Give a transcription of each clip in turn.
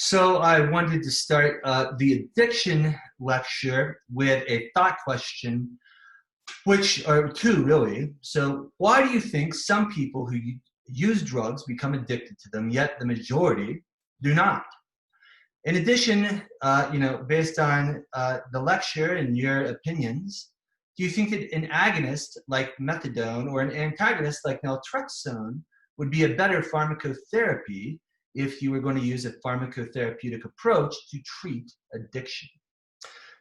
So I wanted to start the addiction lecture with a thought question, which are two really. So why do you think some people who use drugs become addicted to them, yet the majority do not? In addition, based on the lecture and your opinions, do you think that an agonist like methadone or an antagonist like naltrexone would be a better pharmacotherapy if you were going to use a pharmacotherapeutic approach to treat addiction?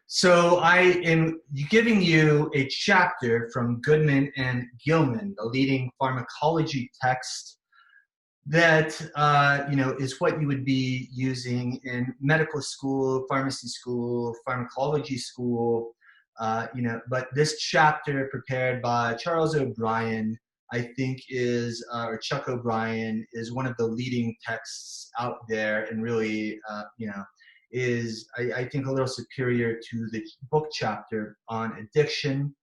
So I am giving you a chapter from Goodman and Gilman, the leading pharmacology text that is what you would be using in medical school, pharmacy school, pharmacology school. But this chapter prepared by Charles O'Brien, I think or Chuck O'Brien, is one of the leading texts out there, and really, is I think a little superior to the book chapter on addiction.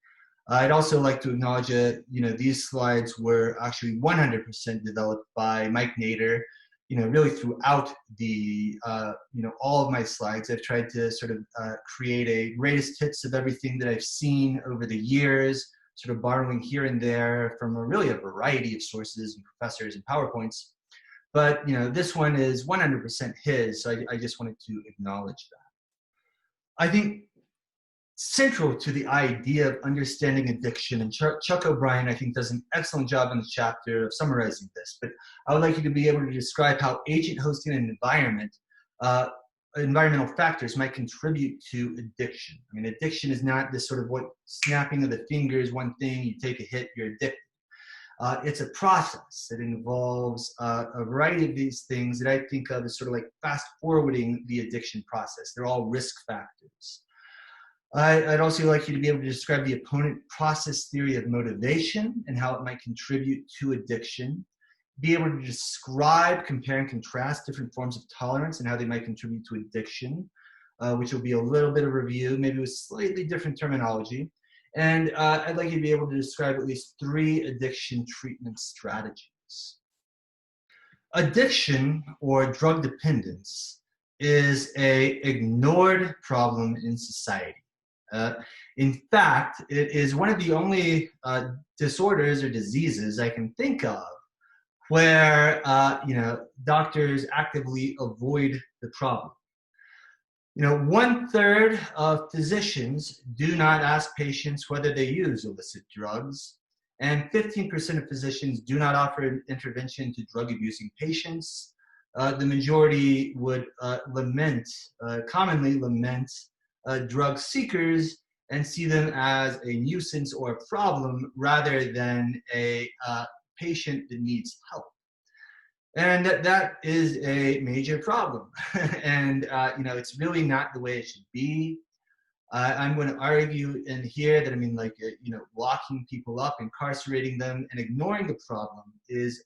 I'd also like to acknowledge that, these slides were actually 100% developed by Mike Nader, really throughout the, all of my slides. I've tried to sort of create a greatest hits of everything that I've seen over the years, sort of borrowing here and there from really a variety of sources and professors and PowerPoints. But, this one is 100% his, so I just wanted to acknowledge that. I think central to the idea of understanding addiction, and Chuck O'Brien, I think, does an excellent job in the chapter of summarizing this, but I would like you to be able to describe how agent, hosting, and environmental factors might contribute to addiction. I mean, addiction is not this sort of snapping of the fingers, one thing, you take a hit, you're addicted. It's a process that involves a variety of these things that I think of as sort of like fast forwarding the addiction process. They're all risk factors. I'd also like you to be able to describe the opponent process theory of motivation and how it might contribute to addiction. Be able to describe, compare, and contrast different forms of tolerance and how they might contribute to addiction, which will be a little bit of review, maybe with slightly different terminology. And I'd like you to be able to describe at least 3 addiction treatment strategies. Addiction, or drug dependence, is an ignored problem in society. In fact, it is one of the only disorders or diseases I can think of where doctors actively avoid the problem. 1/3 of physicians do not ask patients whether they use illicit drugs, and 15% of physicians do not offer intervention to drug-abusing patients. The majority would commonly lament drug seekers and see them as a nuisance or a problem rather than a patient that needs help. And that is a major problem. And, it's really not the way it should be. I'm going to argue in here that, locking people up, incarcerating them, and ignoring the problem is,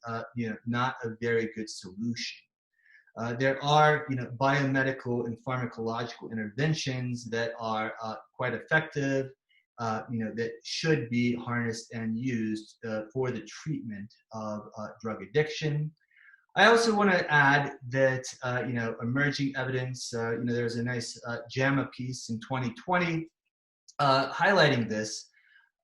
not a very good solution. There are, biomedical and pharmacological interventions that are quite effective, that should be harnessed and used for the treatment of drug addiction. I also want to add that, emerging evidence, there's a nice JAMA piece in 2020 highlighting this.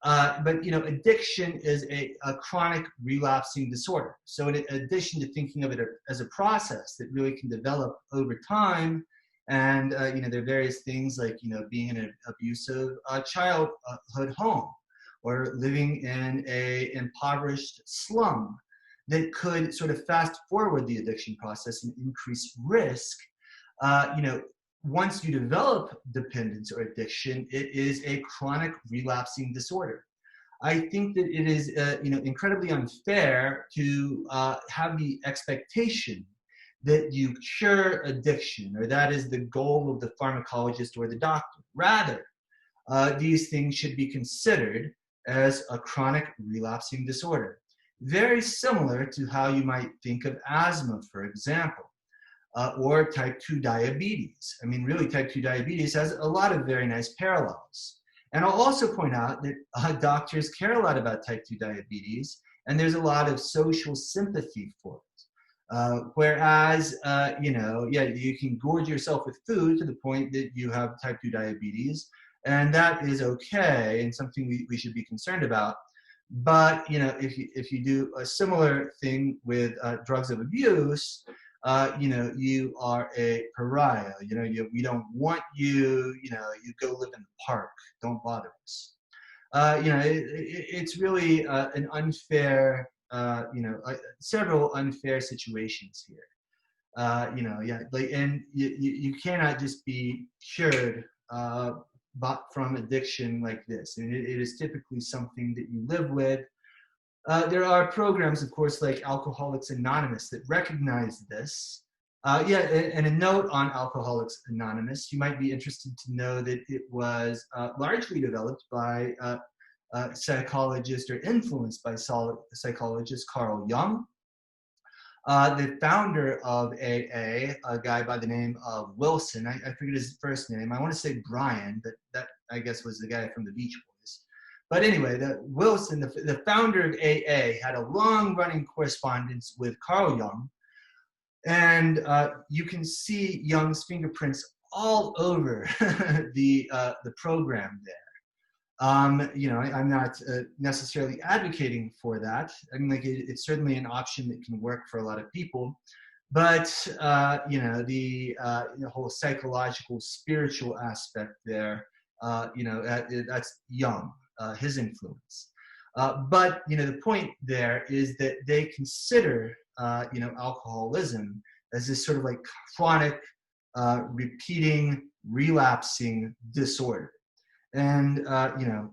But addiction is a chronic relapsing disorder. So in addition to thinking of it as a process that really can develop over time, and there are various things like being in an abusive childhood home, or living in a impoverished slum, that could sort of fast forward the addiction process and increase risk. Once you develop dependence or addiction, it is a chronic relapsing disorder. I think that it is, incredibly unfair to have the expectation that you cure addiction, or that is the goal of the pharmacologist or the doctor. Rather, these things should be considered as a chronic relapsing disorder. Very similar to how you might think of asthma, for example. Or type 2 diabetes. I mean, really, type 2 diabetes has a lot of very nice parallels. And I'll also point out that doctors care a lot about type 2 diabetes, and there's a lot of social sympathy for it. Whereas, yeah, you can gorge yourself with food to the point that you have type 2 diabetes, and that is okay and something we should be concerned about. But, if you do a similar thing with drugs of abuse, you are a pariah. We don't want you, you go live in the park. Don't bother us. It's really an unfair, several unfair situations here. Yeah, and you cannot just be cured but from addiction like this. And it is typically something that you live with. There are programs, of course, like Alcoholics Anonymous that recognize this. Yeah, and a note on Alcoholics Anonymous, you might be interested to know that it was largely developed by psychologist or influenced by psychologist Carl Jung. The founder of AA, a guy by the name of Wilson, I forget his first name. I want to say Brian, but that I guess was the guy from the Beach Boys. But anyway, Wilson, the founder of AA, had a long-running correspondence with Carl Jung, and you can see Jung's fingerprints all over the program there. I'm not necessarily advocating for that. I mean, it's certainly an option that can work for a lot of people, but the whole psychological, spiritual aspect there, that's Jung, his influence. But the point there is that they consider alcoholism as this sort of like chronic, repeating, relapsing disorder. And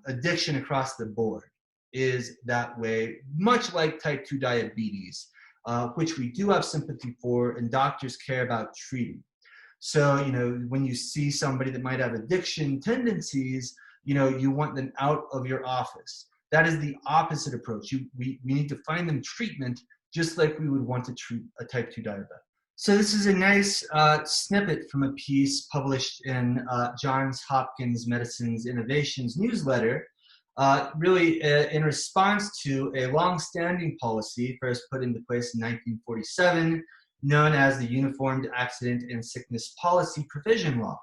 addiction across the board is that way, much like type 2 diabetes, which we do have sympathy for and doctors care about treating. So when you see somebody that might have addiction tendencies, you want them out of your office. That is the opposite approach. We need to find them treatment just like we would want to treat a type 2 diabetic. So this is a nice snippet from a piece published in Johns Hopkins Medicine's Innovations newsletter, really in response to a long-standing policy first put into place in 1947, known as the Uniformed Accident and Sickness Policy Provision Law.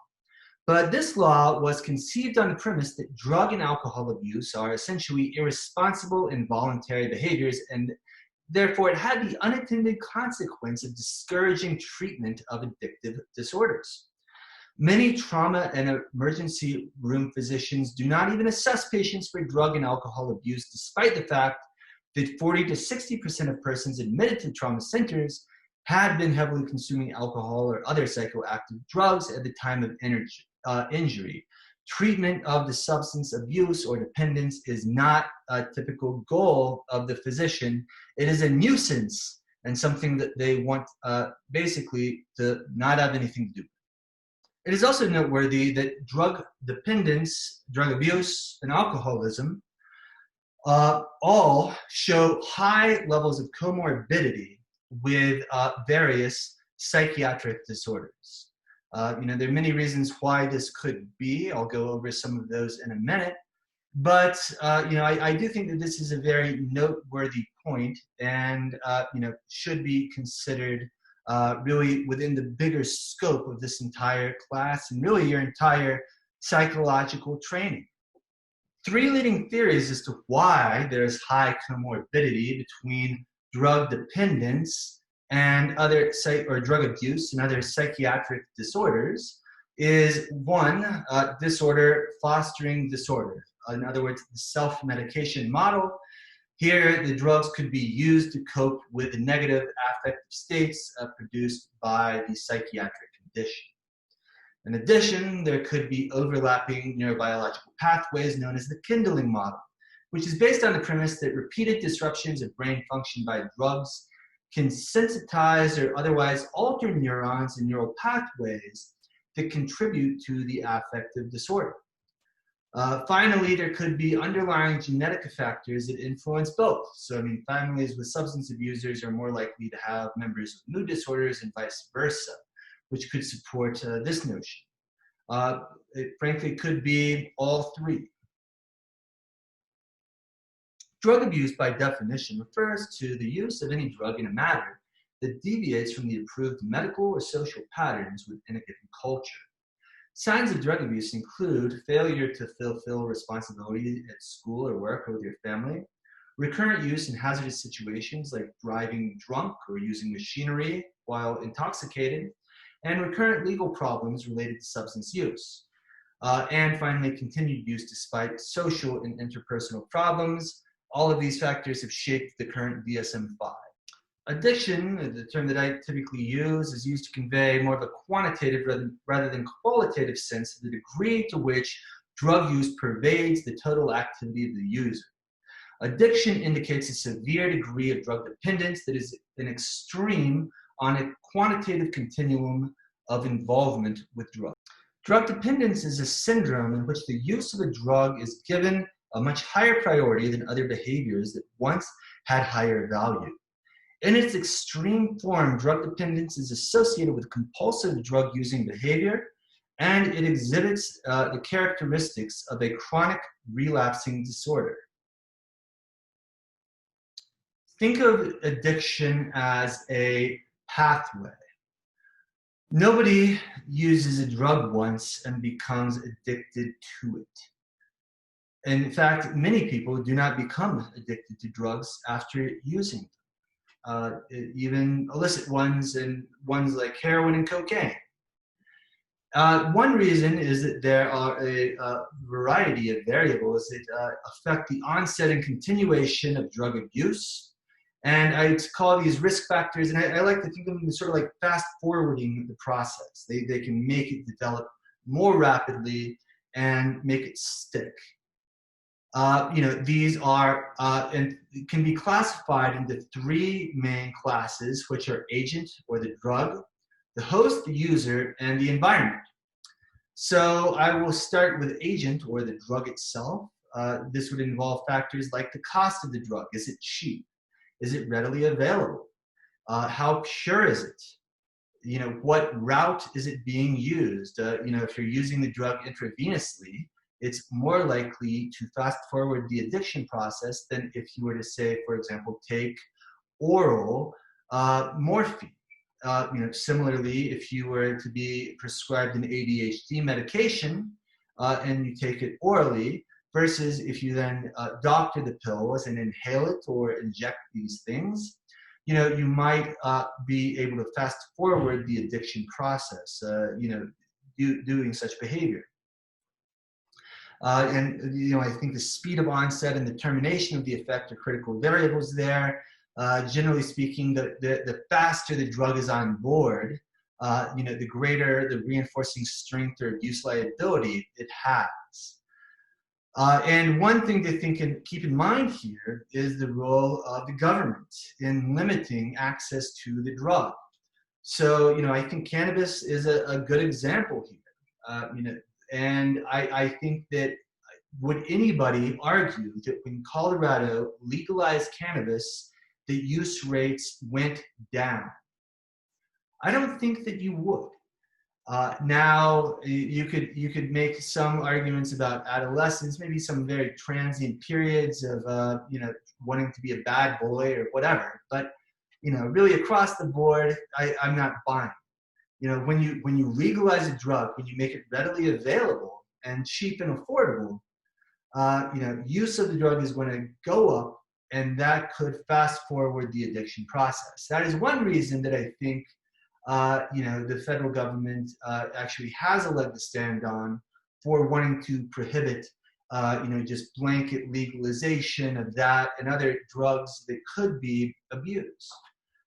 But this law was conceived on the premise that drug and alcohol abuse are essentially irresponsible, involuntary behaviors, and therefore, it had the unintended consequence of discouraging treatment of addictive disorders. Many trauma and emergency room physicians do not even assess patients for drug and alcohol abuse, despite the fact that 40 to 60% of persons admitted to trauma centers had been heavily consuming alcohol or other psychoactive drugs at the time of injury. Treatment of the substance abuse or dependence is not a typical goal of the physician. It is a nuisance and something that they want basically to not have anything to do with. It is also noteworthy that drug dependence, drug abuse, and alcoholism all show high levels of comorbidity with various psychiatric disorders. There are many reasons why this could be. I'll go over some of those in a minute. But, I do think that this is a very noteworthy point and, should be considered really within the bigger scope of this entire class and really your entire psychological training. Three leading theories as to why there's high comorbidity between drug dependence and other drug abuse and other psychiatric disorders is one, disorder fostering disorder. In other words, the self-medication model. Here, the drugs could be used to cope with the negative affective states produced by the psychiatric condition. In addition, there could be overlapping neurobiological pathways known as the kindling model, which is based on the premise that repeated disruptions of brain function by drugs can sensitize or otherwise alter neurons and neural pathways that contribute to the affective disorder. Finally, there could be underlying genetic factors that influence both. So, families with substance abusers are more likely to have members with mood disorders and vice versa, which could support this notion. It frankly could be all three. Drug abuse, by definition, refers to the use of any drug in a manner that deviates from the approved medical or social patterns within a given culture. Signs of drug abuse include failure to fulfill responsibilities at school or work or with your family, recurrent use in hazardous situations like driving drunk or using machinery while intoxicated, and recurrent legal problems related to substance use. And finally, continued use despite social and interpersonal problems. All of these factors have shaped the current DSM-5. Addiction, the term that I typically use, is used to convey more of a quantitative rather than qualitative sense of the degree to which drug use pervades the total activity of the user. Addiction indicates a severe degree of drug dependence that is an extreme on a quantitative continuum of involvement with drugs. Drug dependence is a syndrome in which the use of a drug is given a much higher priority than other behaviors that once had higher value. In its extreme form, drug dependence is associated with compulsive drug-using behavior, and it exhibits the characteristics of a chronic relapsing disorder. Think of addiction as a pathway. Nobody uses a drug once and becomes addicted to it. In fact, many people do not become addicted to drugs after using them. Even illicit ones and ones like heroin and cocaine. One reason is that there are a variety of variables that affect the onset and continuation of drug abuse. And I call these risk factors, and I like to think of them as sort of like fast forwarding the process. They can make it develop more rapidly and make it stick. These are and can be classified into three main classes, which are agent or the drug, the host, the user, and the environment. So I will start with agent or the drug itself. This would involve factors like the cost of the drug. Is it cheap? Is it readily available? How pure is it? What route is it being used? If you're using the drug intravenously, it's more likely to fast forward the addiction process than if you were to say, for example, take oral morphine. Similarly, if you were to be prescribed an ADHD medication and you take it orally, versus if you then doctor the pills and inhale it or inject these things, you might be able to fast forward the addiction process, doing such behavior. I think the speed of onset and the termination of the effect are critical variables there. Generally speaking, the faster the drug is on board, the greater the reinforcing strength or abuse liability it has. And one thing to think and keep in mind here is the role of the government in limiting access to the drug. So, I think cannabis is a good example here. And I think that would anybody argue that when Colorado legalized cannabis, the use rates went down? I don't think that you would. Now, you could make some arguments about adolescence, maybe some very transient periods of wanting to be a bad boy or whatever. But really across the board, I'm not buying. When you legalize a drug, when you make it readily available and cheap and affordable, use of the drug is going to go up, and that could fast forward the addiction process. That is one reason that I think the federal government actually has a leg to stand on for wanting to prohibit just blanket legalization of that and other drugs that could be abused.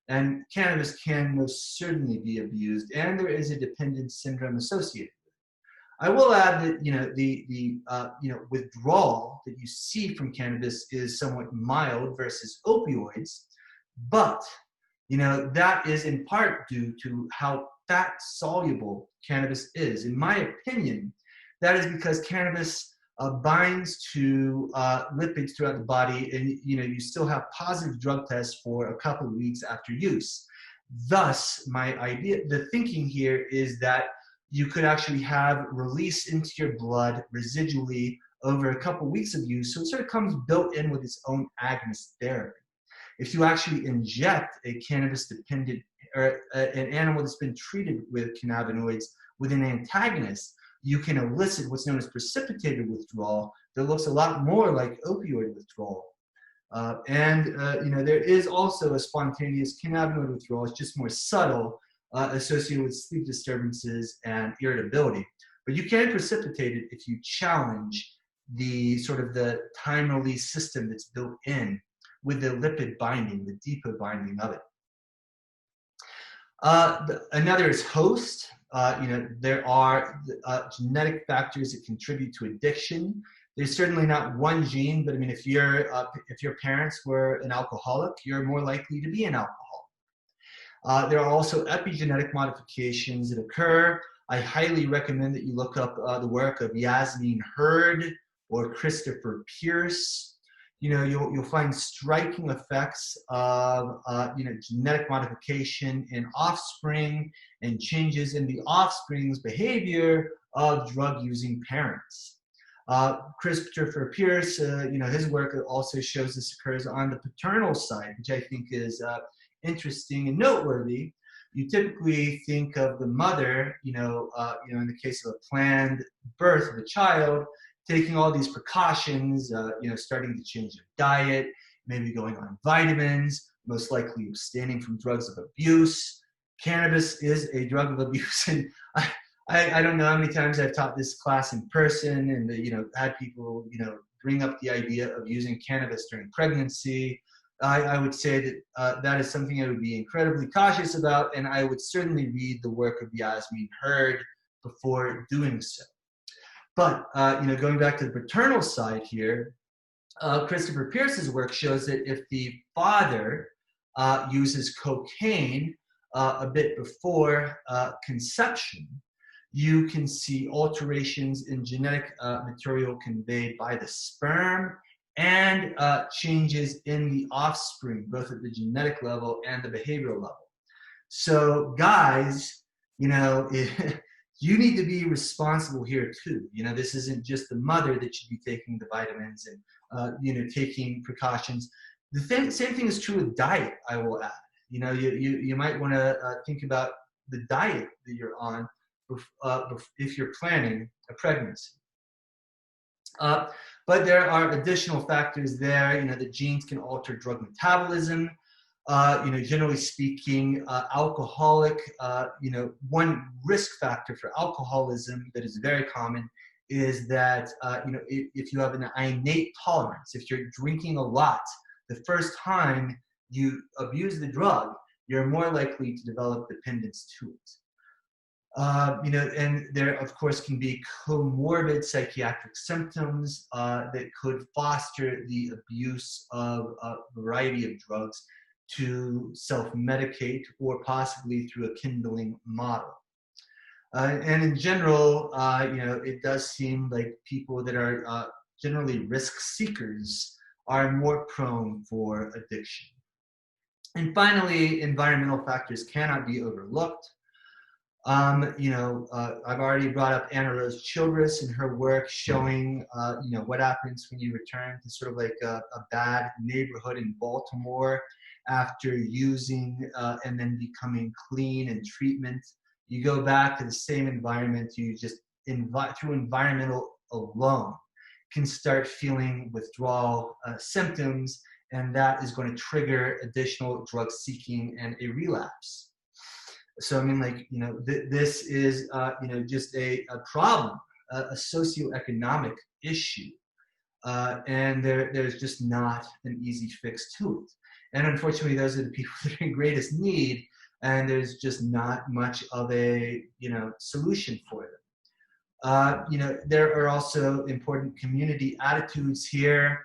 And cannabis can most certainly be abused, and there is a dependence syndrome associated with it. I will add that the withdrawal that you see from cannabis is somewhat mild versus opioids, but that is in part due to how fat soluble cannabis is. In my opinion, that is because cannabis binds to lipids throughout the body, and you still have positive drug tests for a couple of weeks after use. Thus, the thinking here is that you could actually have release into your blood residually over a couple of weeks of use, so it sort of comes built in with its own agonist therapy. if you actually inject a cannabis-dependent or an animal that's been treated with cannabinoids with an antagonist, you can elicit what's known as precipitated withdrawal that looks a lot more like opioid withdrawal. There is also a spontaneous cannabinoid withdrawal. It's just more subtle, associated with sleep disturbances and irritability. But you can precipitate it if you challenge the sort of the time release system that's built in with the lipid binding, the depot binding of it. Another is host. There are genetic factors that contribute to addiction. There's certainly not one gene, but I mean, if your parents were an alcoholic, you're more likely to be an alcoholic. There are also epigenetic modifications that occur. I highly recommend that you look up the work of Yasmin Hurd or Christopher Pierce. You'll find striking effects of genetic modification in offspring and changes in the offspring's behavior of drug-using parents. Christopher Pierce, his work also shows this occurs on the paternal side, which I think is interesting and noteworthy. You typically think of the mother, in the case of a planned birth of a child, taking all these precautions, starting to change their diet, maybe going on vitamins, most likely abstaining from drugs of abuse. Cannabis is a drug of abuse, and I don't know how many times I've taught this class in person, and had people bring up the idea of using cannabis during pregnancy. I would say that that is something I would be incredibly cautious about, and I would certainly read the work of Yasmin Hurd before doing so. But going back to the paternal side here, Christopher Pierce's work shows that if the father uses cocaine a bit before conception, you can see alterations in genetic material conveyed by the sperm and changes in the offspring, both at the genetic level and the behavioral level. So guys, you need to be responsible here too. This isn't just the mother that should be taking the vitamins and taking precautions. Same thing is true with diet, I will add. You might want to think about the diet that you're on if you're planning a pregnancy. But there are additional factors there. The genes can alter drug metabolism. Generally speaking, alcoholic, one risk factor for alcoholism that is very common is that, if you have an innate tolerance, if you're drinking a lot, the first time you abuse the drug, you're more likely to develop dependence to it. And there, of course, can be comorbid psychiatric symptoms that could foster the abuse of a variety of drugs to self-medicate or possibly through a kindling model. And in general, it does seem like people that are generally risk seekers are more prone for addiction. And finally, environmental factors cannot be overlooked. I've already brought up Anna Rose Childress and her work showing, what happens when you return to sort of like a bad neighborhood in Baltimore after using and then becoming clean and treatment. You go back to the same environment, you just through environmental alone can start feeling withdrawal symptoms, and that is going to trigger additional drug seeking and a relapse. So, this is, just a problem, a socioeconomic issue. And there's just not an easy fix to it. And unfortunately, those are the people that are in greatest need, and there's just not much of a, solution for them. There are also important community attitudes here.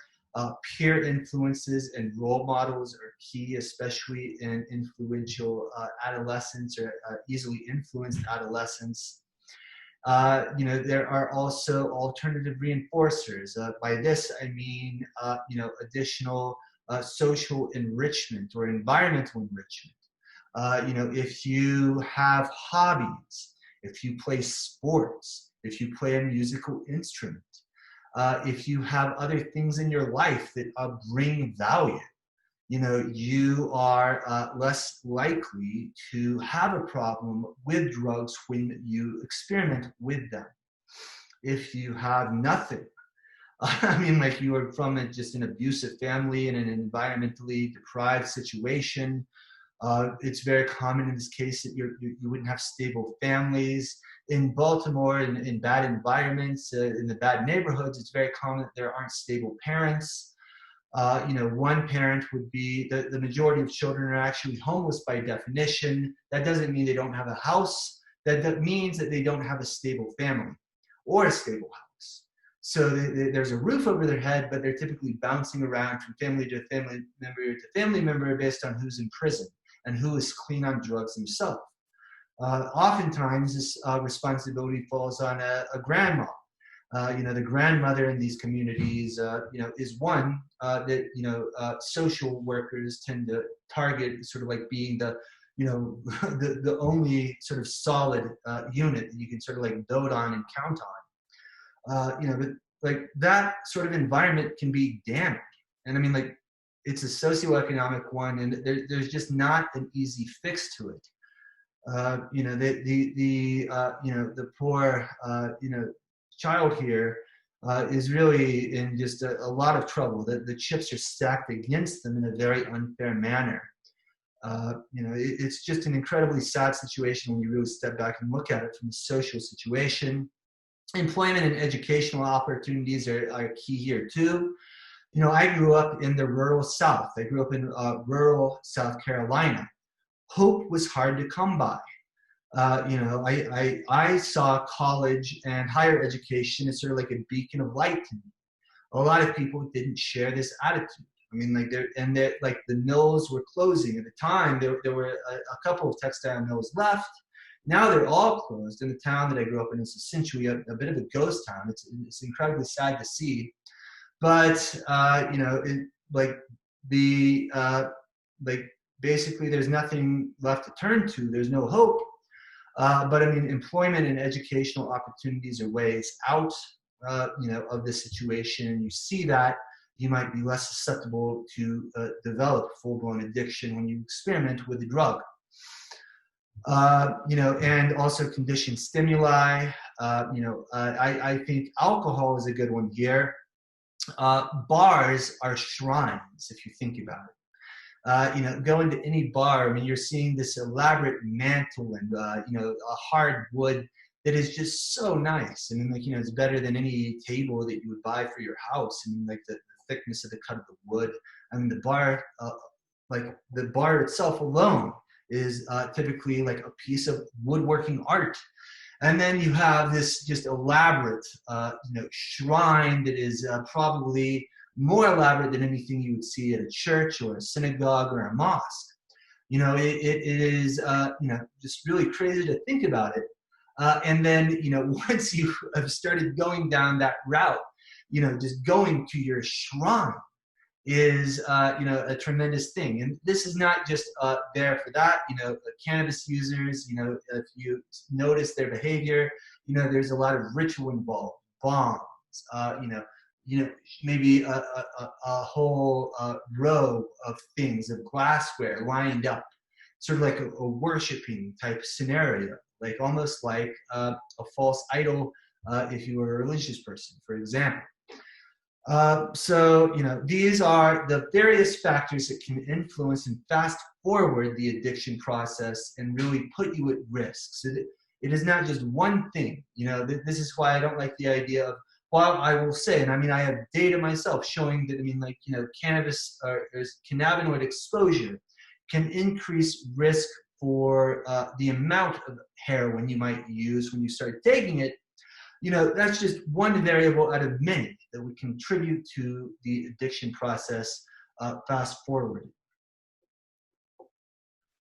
Peer influences and role models are key, especially in influential adolescents or easily influenced adolescents. There are also alternative reinforcers. By this, I mean, additional social enrichment or environmental enrichment. If you have hobbies, if you play sports, if you play a musical instrument, if you have other things in your life that bring value, you are less likely to have a problem with drugs when you experiment with them. If you have nothing, I mean, like you are from just an abusive family in an environmentally deprived situation, it's very common in this case that you wouldn't have stable families. In Baltimore, in bad environments, in the bad neighborhoods, it's very common that there aren't stable parents. One parent would be, the majority of children are actually homeless by definition. That doesn't mean they don't have a house. That means that they don't have a stable family or a stable house. So there's a roof over their head, but they're typically bouncing around from family to family member based on who's in prison and who is clean on drugs themselves. Oftentimes, this responsibility falls on a grandma. The grandmother in these communities, is one that social workers tend to target, sort of like being the, the only sort of solid unit that you can sort of like dote on and count on. But like that sort of environment can be damning, and I mean, like, it's a socioeconomic one, and there's just not an easy fix to it. The poor child here is really in just a lot of trouble. The chips are stacked against them in a very unfair manner. It's just an incredibly sad situation when you really step back and look at it from a social situation. Employment and educational opportunities are key here too. I grew up in the rural South. I grew up in rural South Carolina. Hope was hard to come by. I saw college and higher education as sort of like a beacon of light to me. A lot of people didn't share this attitude. I mean, like the mills were closing at the time. There were a couple of textile mills left. Now they're all closed. In the town that I grew up in, it's essentially a bit of a ghost town. It's incredibly sad to see. But basically there's nothing left to turn to. There's no hope. But I mean, employment and educational opportunities are ways out, of this situation. You see that you might be less susceptible to develop full-blown addiction when you experiment with the drug. And also conditioned stimuli. I think alcohol is a good one here. Bars are shrines, if you think about it. Go into any bar, I mean, you're seeing this elaborate mantle and, a hard wood that is just so nice. I mean, like, it's better than any table that you would buy for your house. I mean, like the thickness of the cut of the wood. I mean, the bar itself alone is typically like a piece of woodworking art. And then you have this just elaborate, shrine that is probably more elaborate than anything you would see at a church or a synagogue or a mosque. It is, just really crazy to think about it. And then, once you have started going down that route, just going to your shrine is, a tremendous thing. And this is not just there for that. Cannabis users, if you notice their behavior, there's a lot of ritual involved, bongs, maybe a whole row of things, of glassware lined up, sort of like a worshiping type scenario, like almost like a false idol if you were a religious person, for example. These are the various factors that can influence and fast forward the addiction process and really put you at risk. So it is not just one thing. This is why I don't like the idea of, well, I will say, and I mean, I have data myself showing that, cannabis or cannabinoid exposure can increase risk for the amount of heroin you might use when you start taking it. That's just one variable out of many that would contribute to the addiction process fast forward.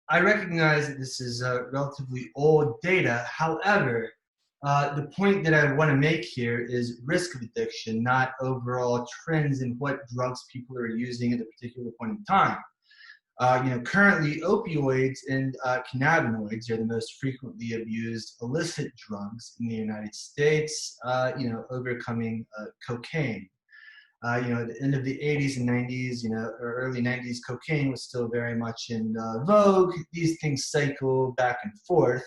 I recognize that this is relatively old data. However, the point that I want to make here is risk of addiction, not overall trends in what drugs people are using at a particular point in time. Currently, opioids and cannabinoids are the most frequently abused illicit drugs in the United States, overcoming cocaine. At the end of the 80s and 90s, or early 90s, cocaine was still very much in vogue. These things cycle back and forth.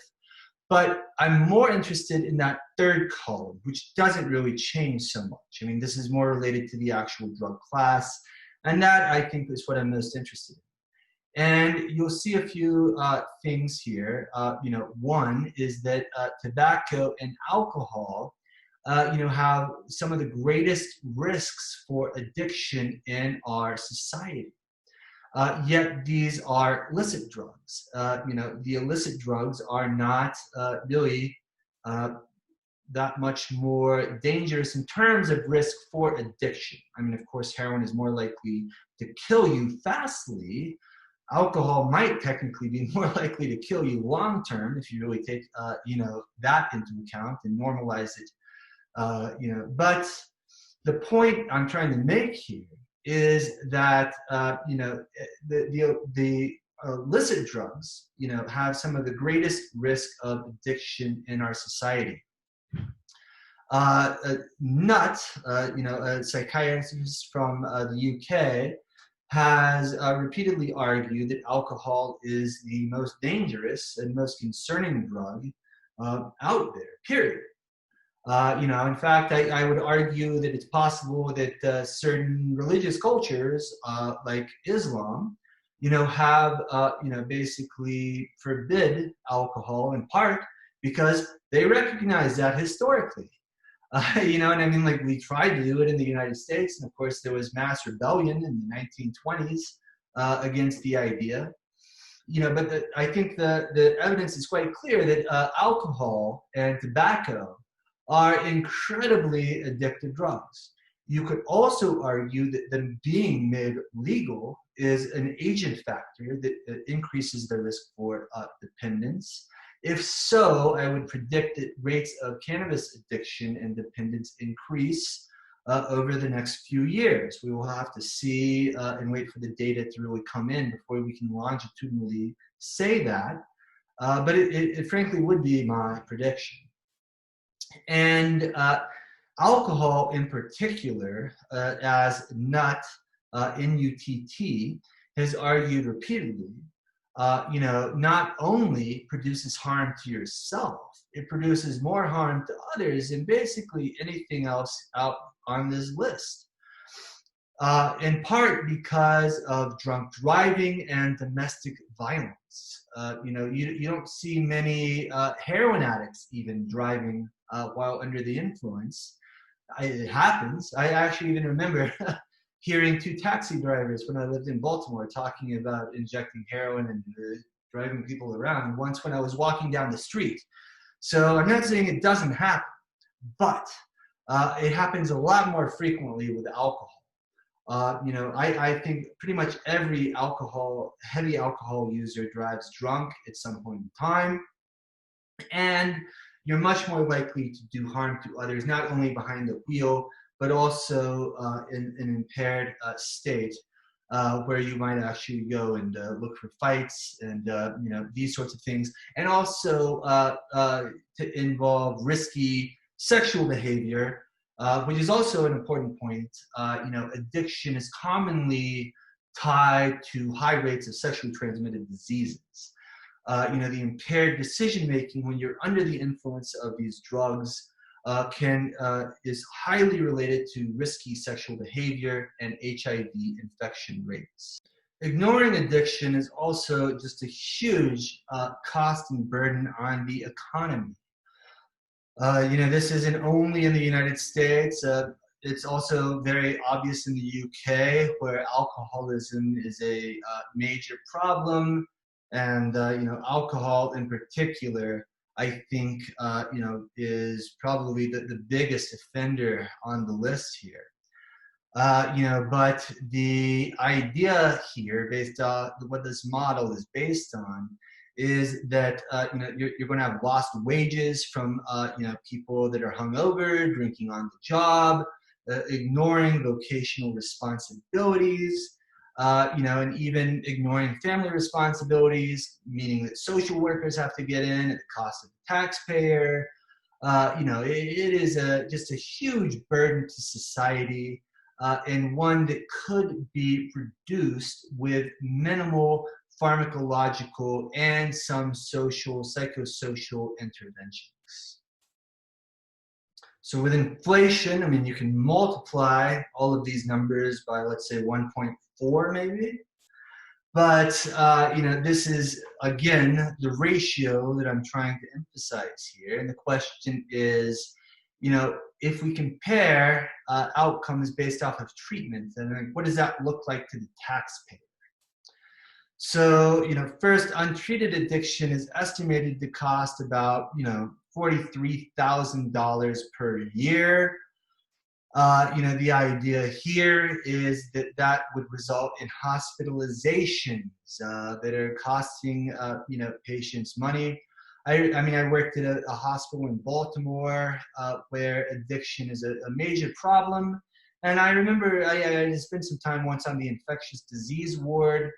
But I'm more interested in that third column, which doesn't really change so much. I mean, this is more related to the actual drug class. And that, I think, is what I'm most interested in. And you'll see a few things here. One is that tobacco and alcohol, have some of the greatest risks for addiction in our society. Yet these are illicit drugs. The illicit drugs are not really that much more dangerous in terms of risk for addiction. I mean, of course, heroin is more likely to kill you fastly. Alcohol might technically be more likely to kill you long term if you really take that into account and normalize it. But the point I'm trying to make here is that the illicit drugs have some of the greatest risk of addiction in our society. Nutt, a psychiatrist from the UK, has repeatedly argued that alcohol is the most dangerous and most concerning drug out there, period. In fact, I would argue that it's possible that certain religious cultures, like Islam, have, basically forbid alcohol in part because they recognize that historically. And I mean, like we tried to do it in the United States, and of course there was mass rebellion in the 1920s against the idea. But I think the evidence is quite clear that alcohol and tobacco are incredibly addictive drugs. You could also argue that them being made legal is an agent factor that increases the risk for dependence. If so, I would predict that rates of cannabis addiction and dependence increase over the next few years. We will have to see and wait for the data to really come in before we can longitudinally say that. But it frankly would be my prediction. And alcohol in particular, as Nutt, N-U-T-T, has argued repeatedly, not only produces harm to yourself, it produces more harm to others than basically anything else out on this list. In part because of drunk driving and domestic violence. You don't see many heroin addicts even driving while under the influence. It happens. I actually even remember hearing two taxi drivers when I lived in Baltimore talking about injecting heroin and driving people around once when I was walking down the street. So I'm not saying it doesn't happen, but it happens a lot more frequently with alcohol. I think pretty much every heavy alcohol user drives drunk at some point in time. And you're much more likely to do harm to others, not only behind the wheel, but also in an impaired state, where you might actually go and look for fights and these sorts of things, and also to involve risky sexual behavior, which is also an important point. Addiction is commonly tied to high rates of sexually transmitted diseases. The impaired decision making when you're under the influence of these drugs is highly related to risky sexual behavior and HIV infection rates. Ignoring addiction is also just a huge cost and burden on the economy. This isn't only in the United States. It's also very obvious in the UK, where alcoholism is a major problem. And, alcohol in particular, I think, is probably the biggest offender on the list here. But the idea here, based on what this model is based on, is that you're going to have lost wages from people that are hungover, drinking on the job, ignoring vocational responsibilities, and even ignoring family responsibilities, meaning that social workers have to get in at the cost of the taxpayer. It is just a huge burden to society. and one that could be reduced with minimal pharmacological and some psychosocial interventions. So with inflation, I mean, you can multiply all of these numbers by, let's say, 1.4 maybe. But, this is, again, the ratio that I'm trying to emphasize here. And the question is, if we compare outcomes based off of treatment, then what does that look like to the taxpayer? So, first, untreated addiction is estimated to cost about, $43,000 per year. The idea here is that would result in hospitalizations that are costing, patients money. I worked at a hospital in Baltimore where addiction is a major problem. And I remember I spent some time once on the infectious disease ward,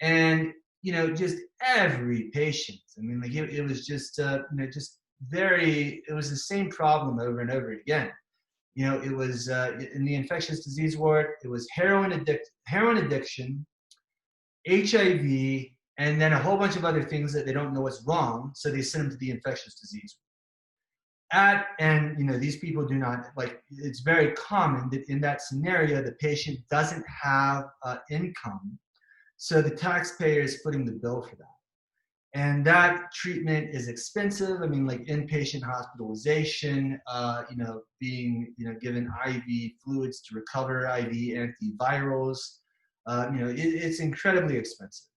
and, just every patient, it was just, it was the same problem over and over again. It was in the infectious disease ward, it was heroin addiction, HIV, and then a whole bunch of other things that they don't know what's wrong, so they send them to the infectious disease. These people do not, it's very common that in that scenario, the patient doesn't have income, so the taxpayer is footing the bill for that. And that treatment is expensive. Inpatient hospitalization, being, given IV fluids to recover, IV antivirals, it's incredibly expensive.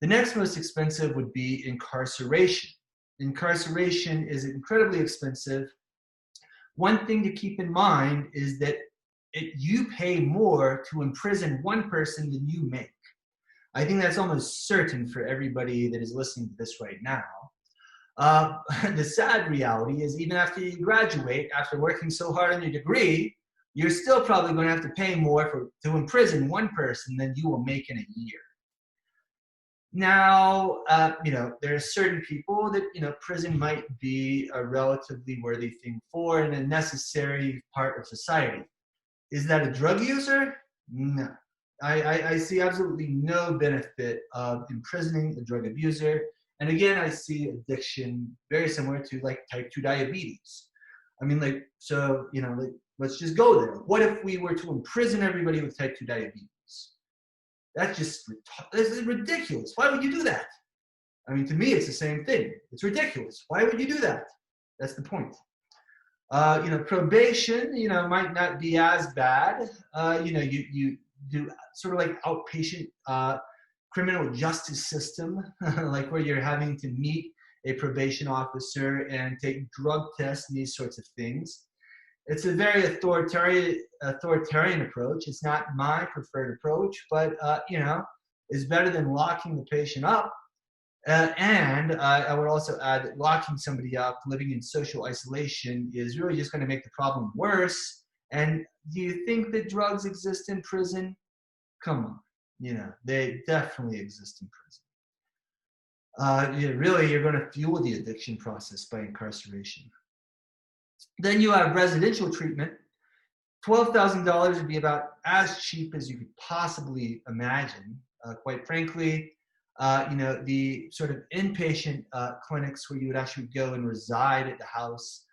The next most expensive would be incarceration. Incarceration is incredibly expensive. One thing to keep in mind is that you pay more to imprison one person than you make. I think that's almost certain for everybody that is listening to this right now. The sad reality is, even after you graduate, after working so hard on your degree, you're still probably going to have to pay more to imprison one person than you will make in a year. Now, there are certain people that, prison might be a relatively worthy thing for and a necessary part of society. Is that a drug user? No. I see absolutely no benefit of imprisoning a drug abuser. And again, I see addiction very similar to type 2 diabetes. Let's just go there. What if we were to imprison everybody with type 2 diabetes? That's ridiculous. Why would you do that? To me, it's the same thing. It's ridiculous. Why would you do that? That's the point. Probation, might not be as bad. You do sort of like outpatient criminal justice system, where you're having to meet a probation officer and take drug tests and these sorts of things. It's a very authoritarian approach. It's not my preferred approach, but it's better than locking the patient up. And I would also add that locking somebody up, living in social isolation, is really just going to make the problem worse. And do you think that drugs exist in prison? Come on, they definitely exist in prison. Really, you're going to fuel the addiction process by incarceration. Then you have residential treatment. $12,000 would be about as cheap as you could possibly imagine. Quite frankly, the sort of inpatient clinics where you would actually go and reside at the house,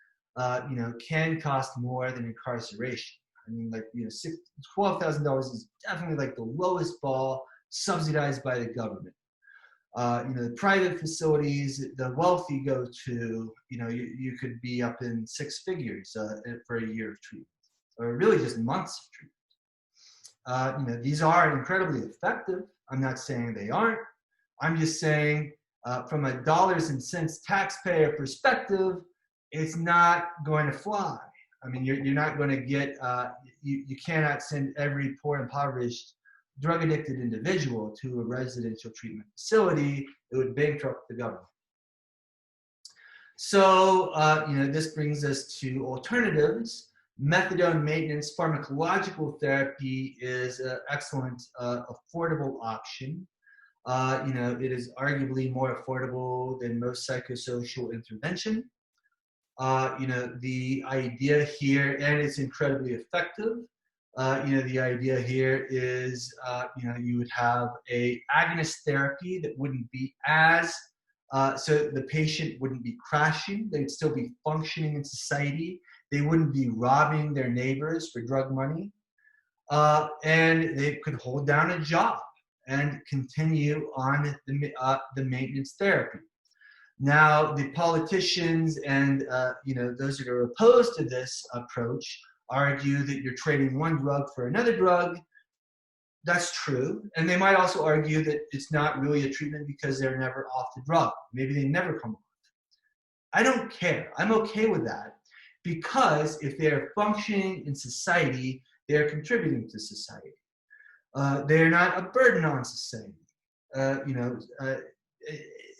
can cost more than incarceration. $12,000 is definitely the lowest ball, subsidized by the government. Private facilities, the wealthy go to, you could be up in six figures for a year of treatment, or really just months of treatment. These are incredibly effective. I'm not saying they aren't. I'm just saying from a dollars and cents taxpayer perspective, it's not going to fly. You're not going to get, you cannot send every poor, impoverished, drug-addicted individual to a residential treatment facility. It would bankrupt the government. So, this brings us to alternatives. Methadone maintenance pharmacological therapy is an excellent, affordable option. It is arguably more affordable than most psychosocial intervention. The idea here, and it's incredibly effective. The idea here is, you would have a agonist therapy that wouldn't be as, so the patient wouldn't be crashing, they'd still be functioning in society, they wouldn't be robbing their neighbors for drug money, and they could hold down a job and continue on the maintenance therapy. Now, the politicians and those that are opposed to this approach argue that you're trading one drug for another drug. That's true. And they might also argue that it's not really a treatment because they're never off the drug. Maybe they never come off. I don't care. I'm okay with that because if they're functioning in society, they're contributing to society. They're not a burden on society.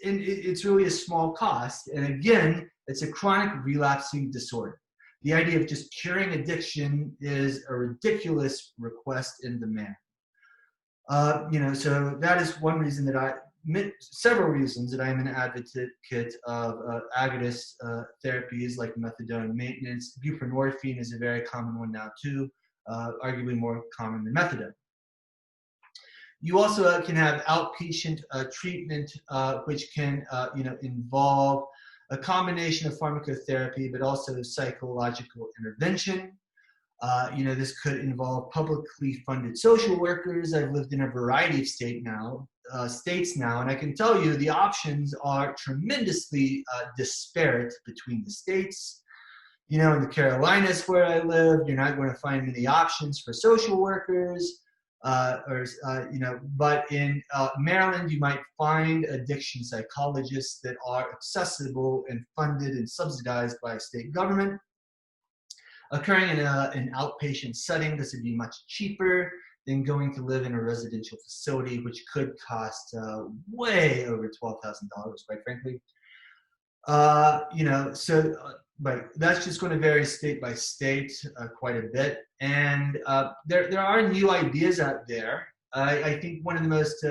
It's really a small cost. And again, it's a chronic relapsing disorder. The idea of just curing addiction is a ridiculous request and demand. So that is one reason that several reasons that I'm an advocate of agonist therapies like methadone maintenance. Buprenorphine is a very common one now too, arguably more common than methadone. You also can have outpatient treatment, which can involve a combination of pharmacotherapy, but also psychological intervention. This could involve publicly funded social workers. I've lived in a variety of states now, and I can tell you the options are tremendously disparate between the states. In the Carolinas where I live, you're not going to find many options for social workers. But in Maryland, you might find addiction psychologists that are accessible and funded and subsidized by a state government. Occurring in an outpatient setting, this would be much cheaper than going to live in a residential facility, which could cost way over $12,000, quite frankly. But that's just going to vary state by state quite a bit. And there are new ideas out there. I think one of the most,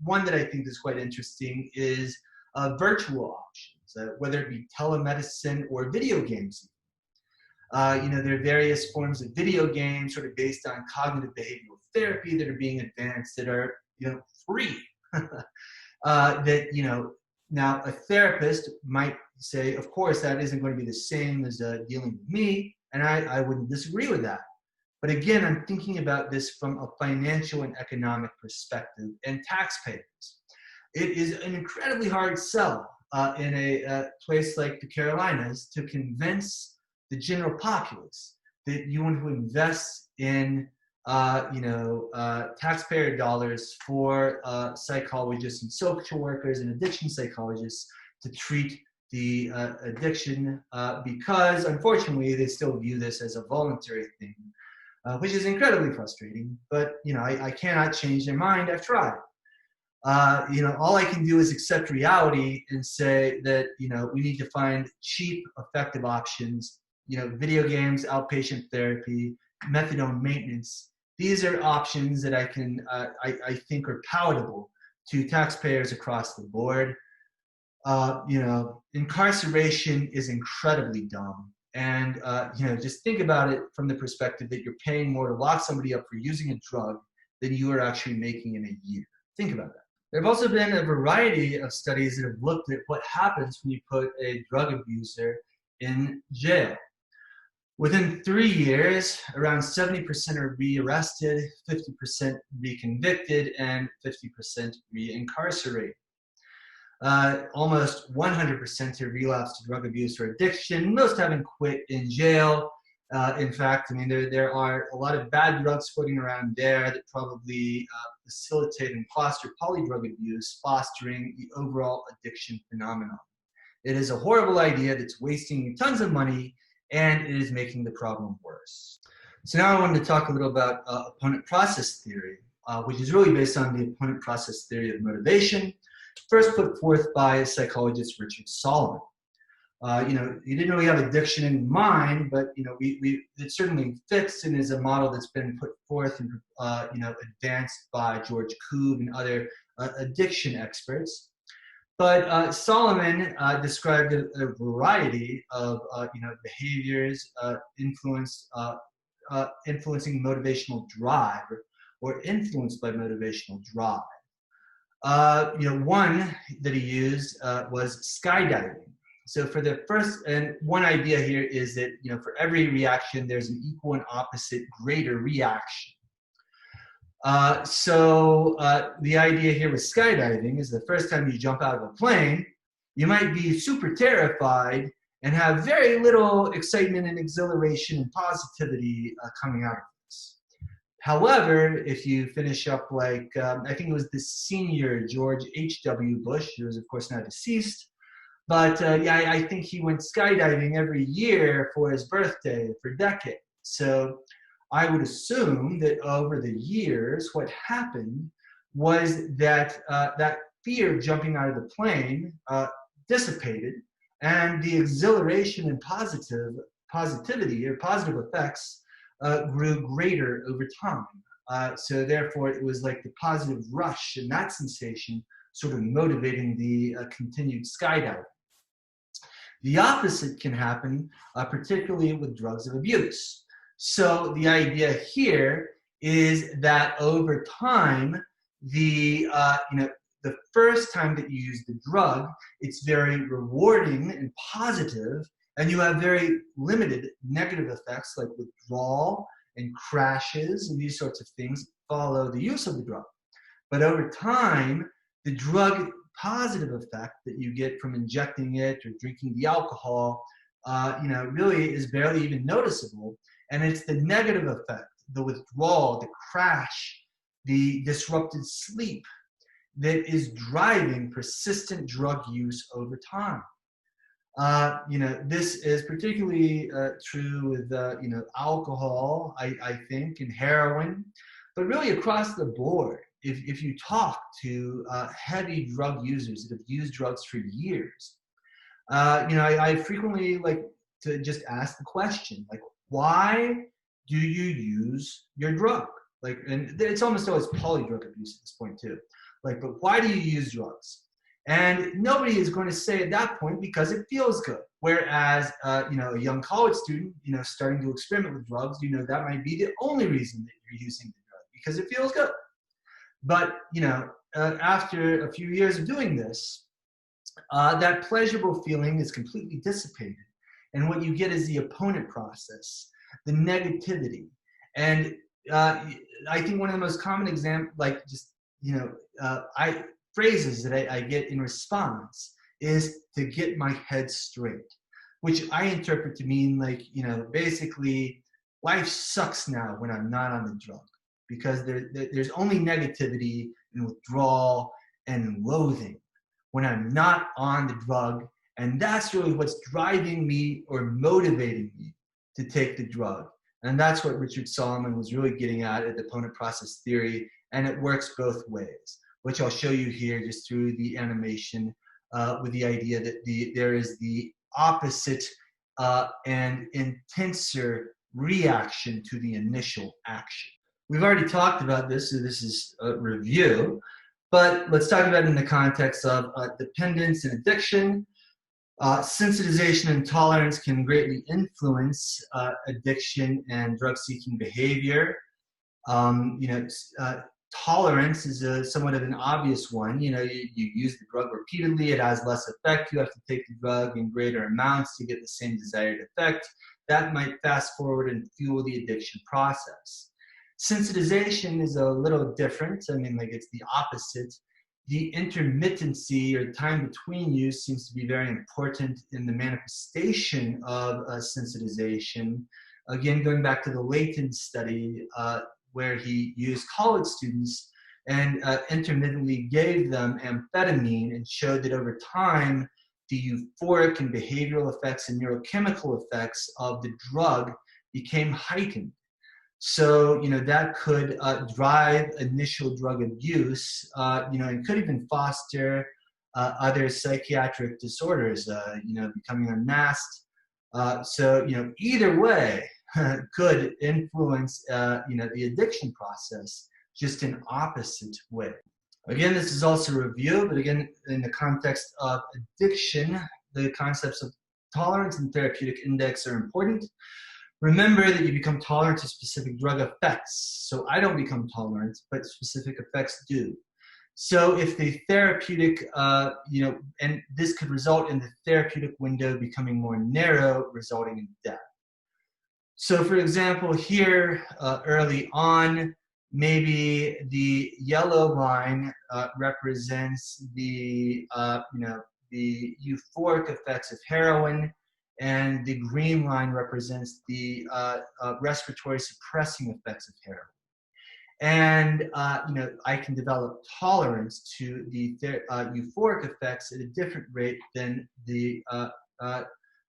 one that I think is quite interesting is virtual options, whether it be telemedicine or video games. There are various forms of video games sort of based on cognitive behavioral therapy that are being advanced that are, free. Now a therapist might say, of course, that isn't going to be the same as dealing with me, and I wouldn't disagree with that. But again, I'm thinking about this from a financial and economic perspective and taxpayers. It is an incredibly hard sell in a place like the Carolinas to convince the general populace that you want to invest in taxpayer dollars for psychologists and social workers and addiction psychologists to treat the addiction because unfortunately they still view this as a voluntary thing, which is incredibly frustrating. But I cannot change their mind. I've tried. All I can do is accept reality and say that we need to find cheap, effective options. Video games, outpatient therapy, methadone maintenance. These are options that I think are palatable to taxpayers across the board. Incarceration is incredibly dumb. And, just think about it from the perspective that you're paying more to lock somebody up for using a drug than you are actually making in a year. Think about that. There have also been a variety of studies that have looked at what happens when you put a drug abuser in jail. Within 3 years, around 70% are re-arrested, 50% re-convicted, and 50% re-incarcerated. Almost 100% have relapsed to drug abuse or addiction, most having quit in jail. In fact, there are a lot of bad drugs floating around there that probably facilitate and foster polydrug abuse, fostering the overall addiction phenomenon. It is a horrible idea that's wasting you tons of money, and it is making the problem worse. So now I wanted to talk a little about opponent process theory, which is really based on the opponent process theory of motivation, first put forth by psychologist Richard Solomon. He didn't really have addiction in mind, but it certainly fits and is a model that's been put forth and advanced by George Koob and other addiction experts. But Solomon described a variety of behaviors influenced influencing motivational drive or influenced by motivational drive. One that he used was skydiving. So for the first, and one idea here is that, for every reaction, there's an equal and opposite greater reaction. The idea here with skydiving is the first time you jump out of a plane, you might be super terrified and have very little excitement and exhilaration and positivity coming out of this. However, if you finish up like, I think it was the senior George H.W. Bush, who was of course now deceased, but I think he went skydiving every year for his birthday for decades. So I would assume that over the years, what happened was that that fear of jumping out of the plane dissipated, and the exhilaration and positivity or positive effects grew greater over time. So therefore, it was like the positive rush and that sensation sort of motivating the continued skydiving. The opposite can happen, particularly with drugs of abuse. So the idea here is that over time, the first time that you use the drug, it's very rewarding and positive, and you have very limited negative effects like withdrawal and crashes and these sorts of things follow the use of the drug. But over time, the drug positive effect that you get from injecting it or drinking the alcohol, really is barely even noticeable. And it's the negative effect, the withdrawal, the crash, the disrupted sleep that is driving persistent drug use over time. This is particularly true with, alcohol, I think, and heroin, but really across the board. If you talk to heavy drug users that have used drugs for years, I frequently like to just ask the question, like, why do you use your drug? Like, and it's almost always polydrug abuse at this point too. Like, but why do you use drugs? And nobody is going to say at that point because it feels good. Whereas, a young college student, starting to experiment with drugs, that might be the only reason that you're using the drug because it feels good. But, after a few years of doing this, that pleasurable feeling is completely dissipated. And what you get is the opponent process, the negativity. And I think one of the most common examples, like just, phrases that I get in response is to get my head straight, which I interpret to mean like, basically life sucks now when I'm not on the drug because there's only negativity and withdrawal and loathing when I'm not on the drug. And that's really what's driving me or motivating me to take the drug. And that's what Richard Solomon was really getting at the opponent process theory. And it works both ways, which I'll show you here just through the animation with the idea that there is the opposite and intenser reaction to the initial action. We've already talked about this, so this is a review, but let's talk about it in the context of dependence and addiction. Sensitization and tolerance can greatly influence addiction and drug-seeking behavior. Tolerance is somewhat of an obvious one. You use the drug repeatedly, it has less effect. You have to take the drug in greater amounts to get the same desired effect. That might fast forward and fuel the addiction process. Sensitization is a little different. It's the opposite. The intermittency or time between use seems to be very important in the manifestation of sensitization. Again, going back to the Layton study, where he used college students and intermittently gave them amphetamine and showed that over time, the euphoric and behavioral effects and neurochemical effects of the drug became heightened. So, that could drive initial drug abuse, and could even foster other psychiatric disorders, becoming unmasked. Either way could influence, the addiction process, just in opposite way. Again, this is also a review, but again, in the context of addiction, the concepts of tolerance and therapeutic index are important. Remember that you become tolerant to specific drug effects. So I don't become tolerant, but specific effects do. So if the therapeutic, and this could result in the therapeutic window becoming more narrow, resulting in death. So for example, here early on, maybe the yellow line represents the, the euphoric effects of heroin, and the green line represents the respiratory suppressing effects of heroin. And I can develop tolerance to the euphoric effects at a different rate than the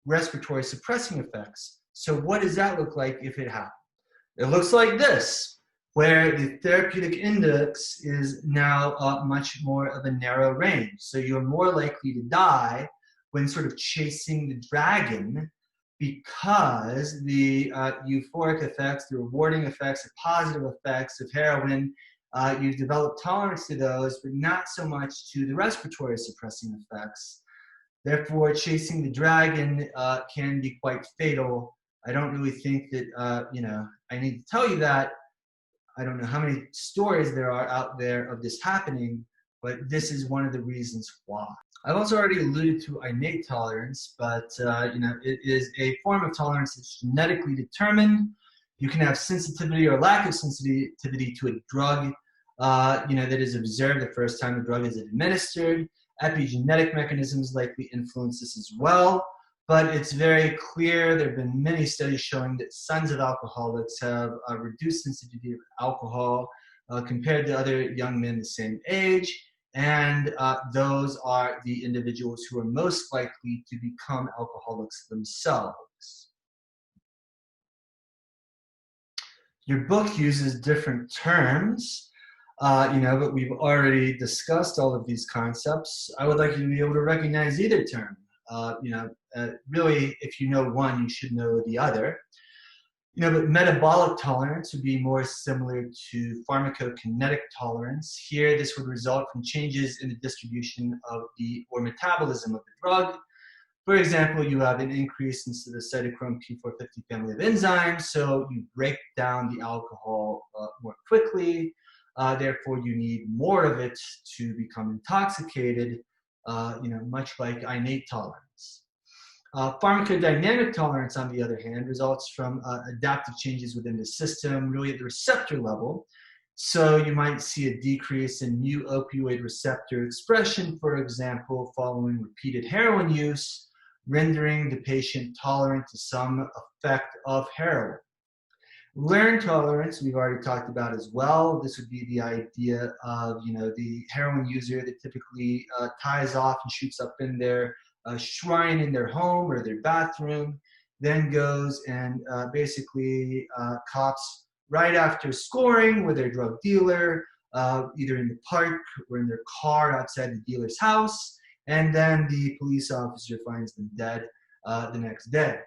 respiratory suppressing effects. So what does that look like if it happens? It looks like this, where the therapeutic index is now much more of a narrow range. So you're more likely to die when sort of chasing the dragon, because the euphoric effects, the rewarding effects, the positive effects of heroin, you've developed tolerance to those, but not so much to the respiratory suppressing effects. Therefore, chasing the dragon can be quite fatal. I don't really think that, I need to tell you that. I don't know how many stories there are out there of this happening, but this is one of the reasons why. I've also already alluded to innate tolerance, but it is a form of tolerance that's genetically determined. You can have sensitivity or lack of sensitivity to a drug, that is observed the first time the drug is administered. Epigenetic mechanisms likely influence this as well, but it's very clear. There have been many studies showing that sons of alcoholics have a reduced sensitivity to alcohol compared to other young men the same age. And those are the individuals who are most likely to become alcoholics themselves. Your book uses different terms, but we've already discussed all of these concepts. I would like you to be able to recognize either term. Really, if you know one, you should know the other. But metabolic tolerance would be more similar to pharmacokinetic tolerance. Here, this would result from changes in the distribution of or metabolism of the drug. For example, you have an increase in the cytochrome P450 family of enzymes, so you break down the alcohol more quickly. Therefore, you need more of it to become intoxicated, much like innate tolerance. Pharmacodynamic tolerance, on the other hand, results from adaptive changes within the system, really at the receptor level. So you might see a decrease in mu opioid receptor expression, for example, following repeated heroin use, rendering the patient tolerant to some effect of heroin. Learned tolerance, we've already talked about as well. This would be the idea of, the heroin user that typically ties off and shoots up in their shrine in their home or their bathroom, then goes and basically cops right after scoring with their drug dealer, either in the park or in their car outside the dealer's house, and then the police officer finds them dead the next day.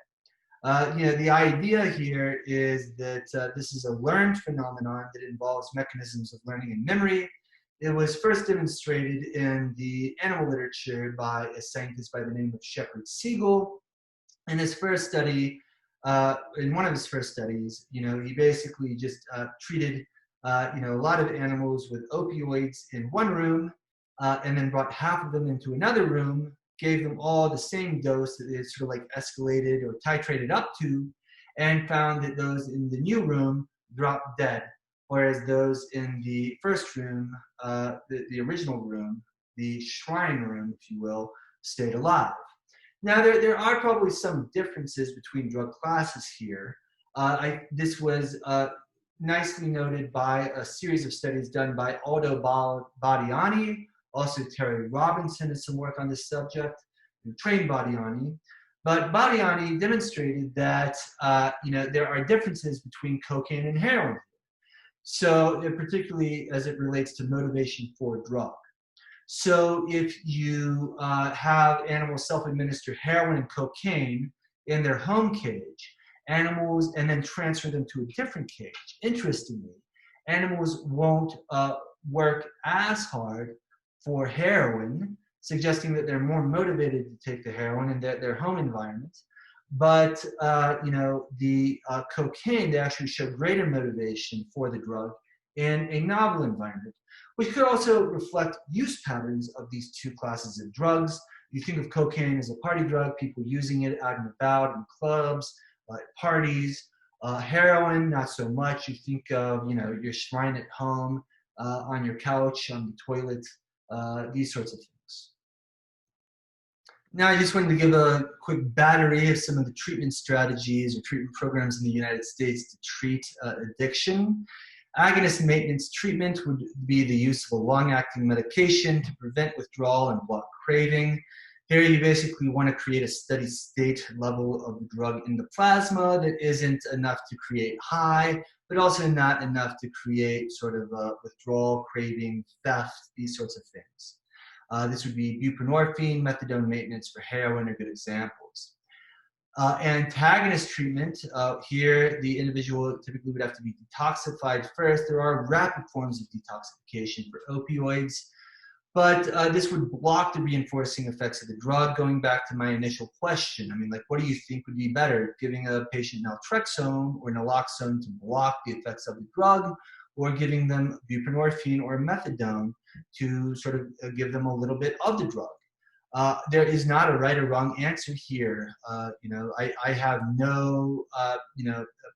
The idea here is that this is a learned phenomenon that involves mechanisms of learning and memory. It was first demonstrated in the animal literature by a scientist by the name of Shepard Siegel. In his first study, in one of his first studies, he basically just treated, a lot of animals with opioids in one room, and then brought half of them into another room, gave them all the same dose that they sort of like escalated or titrated up to, and found that those in the new room dropped dead. Whereas those in the first room, the original room, the shrine room, if you will, stayed alive. Now, there are probably some differences between drug classes here. This was nicely noted by a series of studies done by Aldo Badiani. Also, Terry Robinson has some work on this subject, and trained Badiani. But Badiani demonstrated that there are differences between cocaine and heroin. So particularly as it relates to motivation for drug. So if you have animals self-administer heroin and cocaine in their home cage, animals, and then transfer them to a different cage, interestingly, animals won't work as hard for heroin, suggesting that they're more motivated to take the heroin in their home environment. But the cocaine, they actually show greater motivation for the drug in a novel environment, which could also reflect use patterns of these two classes of drugs. You think of cocaine as a party drug, people using it out and about in clubs, at parties. Heroin, not so much. You think of your shrine at home, on your couch, on the toilet, these sorts of things. Now, I just wanted to give a quick battery of some of the treatment strategies or treatment programs in the United States to treat addiction. Agonist maintenance treatment would be the use of a long-acting medication to prevent withdrawal and block craving. Here, you basically want to create a steady state level of the drug in the plasma that isn't enough to create high, but also not enough to create sort of withdrawal, craving, theft, these sorts of things. This would be buprenorphine, methadone maintenance for heroin are good examples. Antagonist treatment, here the individual typically would have to be detoxified first. There are rapid forms of detoxification for opioids, but this would block the reinforcing effects of the drug. Going back to my initial question, I mean, like, what do you think would be better, giving a patient naltrexone or naloxone to block the effects of the drug, or giving them buprenorphine or methadone to sort of give them a little bit of the drug? There is not a right or wrong answer here. I have no,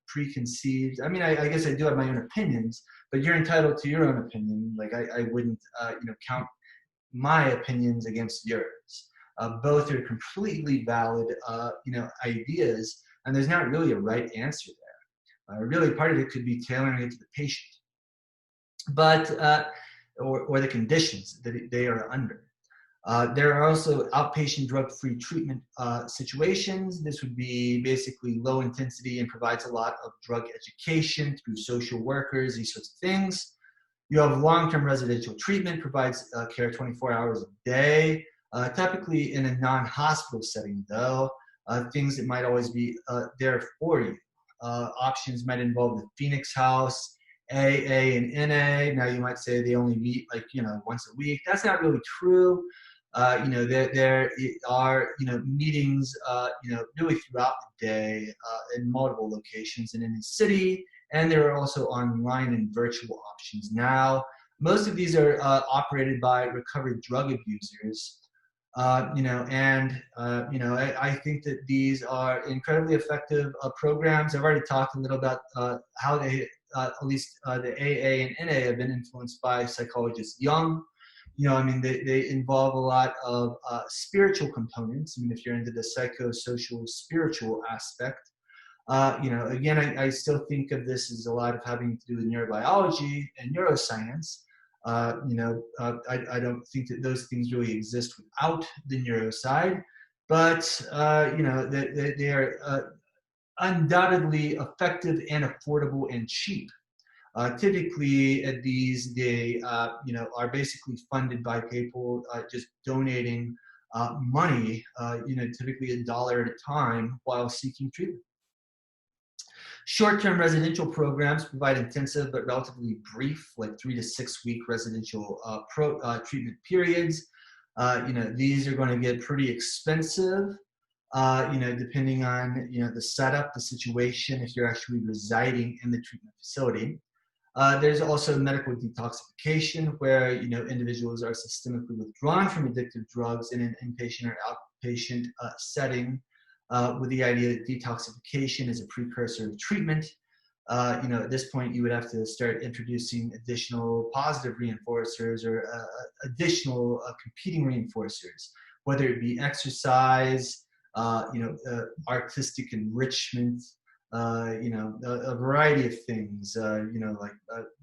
preconceived. I mean, I guess I do have my own opinions, but you're entitled to your own opinion. Like I wouldn't, count my opinions against yours. Both are completely valid, ideas, and there's not really a right answer there. Really, part of it could be tailoring it to the patient, but or the conditions that they are under. There are also outpatient drug-free treatment situations. This would be basically low intensity and provides a lot of drug education through social workers, these sorts of things. You have long-term residential treatment, provides care 24 hours a day, typically in a non-hospital setting though. Things that might always be there for you. Options might involve the Phoenix House, AA and NA. Now you might say they only meet once a week. That's not really true. There are meetings really throughout the day in multiple locations and in the city, and there are also online and virtual options now. Most of these are operated by recovered drug abusers. I think that these are incredibly effective programs. I've already talked a little about how they, at least the AA and NA, have been influenced by psychologist Jung. They involve a lot of spiritual components. I mean, if you're into the psychosocial spiritual aspect, again, I still think of this as a lot of having to do with neurobiology and neuroscience. I don't think that those things really exist without the neuro side, but they are undoubtedly effective and affordable and cheap. Typically, they are basically funded by people just donating money, typically $1 at a time while seeking treatment. Short-term residential programs provide intensive but relatively brief, like 3 to 6 week residential treatment periods. These are going to get pretty expensive, depending on the setup, the situation, if you're actually residing in the treatment facility. There's also medical detoxification, where individuals are systemically withdrawn from addictive drugs in an inpatient or outpatient setting, with the idea that detoxification is a precursor of treatment. At this point, you would have to start introducing additional positive reinforcers or additional competing reinforcers, whether it be exercise, artistic enrichment, a variety of things, like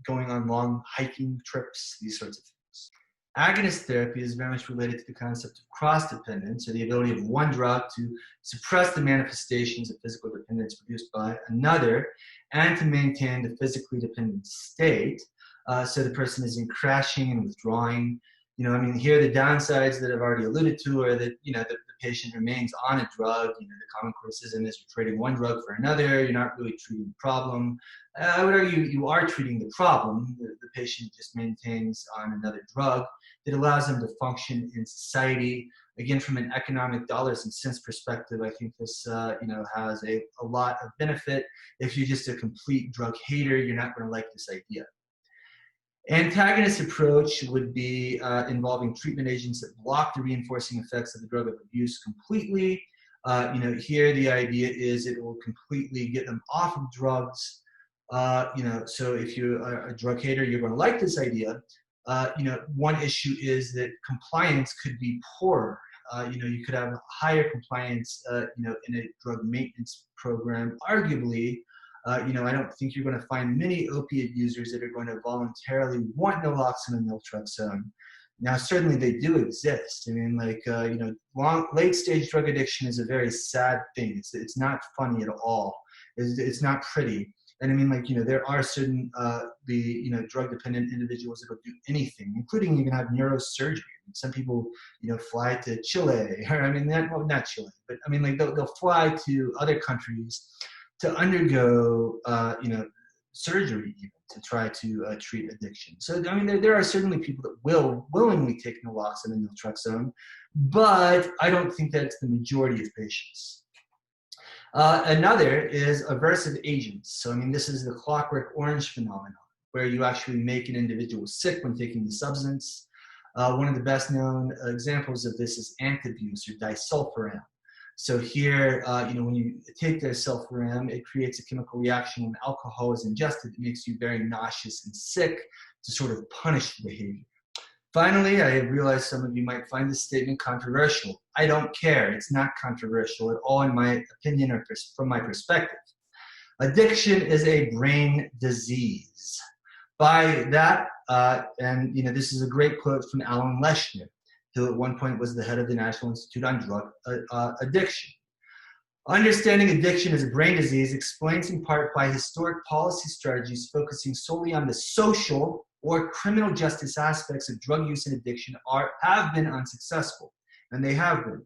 going on long hiking trips, these sorts of things. Agonist therapy is very much related to the concept of cross-dependence, or the ability of one drug to suppress the manifestations of physical dependence produced by another, and to maintain the physically dependent state, so the person isn't crashing and withdrawing. Here the downsides that I've already alluded to are that, the patient remains on a drug. The common criticism is you're trading one drug for another. You're not really treating the problem. I would argue you are treating the problem. The patient just maintains on another drug that allows them to function in society, Again, from an economic dollars and cents perspective, I think this has a lot of benefit. If you're just a complete drug hater, you're not going to like this idea. Antagonist approach would be involving treatment agents that block the reinforcing effects of the drug of abuse completely. Here the idea is it will completely get them off of drugs. So if you're a drug hater, you're going to like this idea. One issue is that compliance could be poorer. You could have higher compliance, in a drug maintenance program. Arguably, I don't think you're going to find many opiate users that are going to voluntarily want naloxone and naltrexone. Now, certainly they do exist. I mean, late-stage drug addiction is a very sad thing. It's not funny at all. It's not pretty. And I mean, there are certain drug-dependent individuals that will do anything, including even have neurosurgery. Some people, fly to Chile, or not Chile, but I mean, they'll fly to other countries to undergo, surgery even to try to treat addiction. So I mean, there are certainly people that will willingly take naloxone and naltrexone, but I don't think that's the majority of patients. Another is aversive agents. So I mean, this is the Clockwork Orange phenomenon, where you actually make an individual sick when taking the substance. One of the best known examples of this is Antabuse or disulfiram. So here, when you take disulfiram, it creates a chemical reaction when alcohol is ingested that makes you very nauseous and sick to sort of punish the behavior. Finally, I realize some of you might find this statement controversial. I don't care. It's not controversial at all in my opinion or from my perspective. Addiction is a brain disease. By that, this is a great quote from Alan Leshner, who at one point was the head of the National Institute on Drug Addiction. Understanding addiction as a brain disease explains in part why historic policy strategies focusing solely on the social or criminal justice aspects of drug use and addiction have been unsuccessful, and they have been.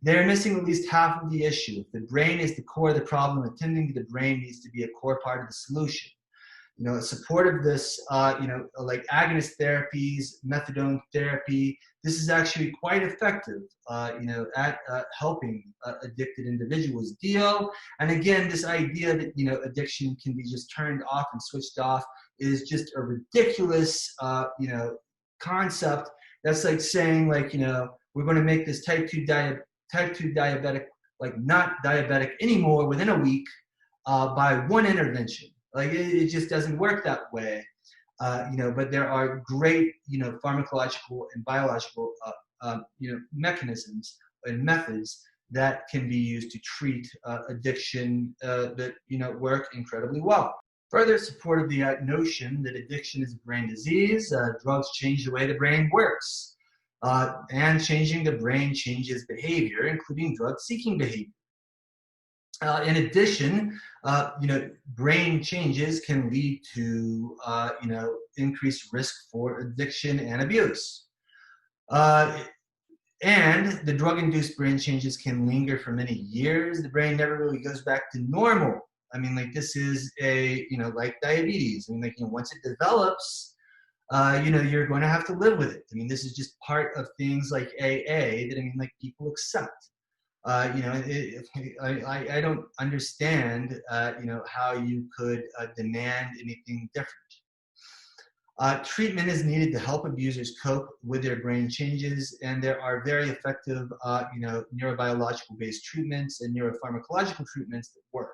They're missing at least half of the issue. If the brain is the core of the problem, attending to the brain needs to be a core part of the solution. Support of this, like agonist therapies, methadone therapy, this is actually quite effective, at helping addicted individuals deal. And again, this idea that, addiction can be just turned off and switched off is just a ridiculous, concept. That's like saying, we're going to make this type 2 diabetic, not diabetic anymore within a week by one intervention. It just doesn't work that way, but there are great, pharmacological and biological, mechanisms and methods that can be used to treat addiction that, work incredibly well. Further support of the notion that addiction is a brain disease, drugs change the way the brain works, and changing the brain changes behavior, including drug-seeking behavior. In addition, brain changes can lead to, increased risk for addiction and abuse. And the drug-induced brain changes can linger for many years. The brain never really goes back to normal. I mean, this is like diabetes. I mean, once it develops, you're going to have to live with it. I mean, this is just part of things like AA that, people accept. I don't understand, how you could demand anything different. Treatment is needed to help abusers cope with their brain changes, and there are very effective, neurobiological-based treatments and neuropharmacological treatments that work.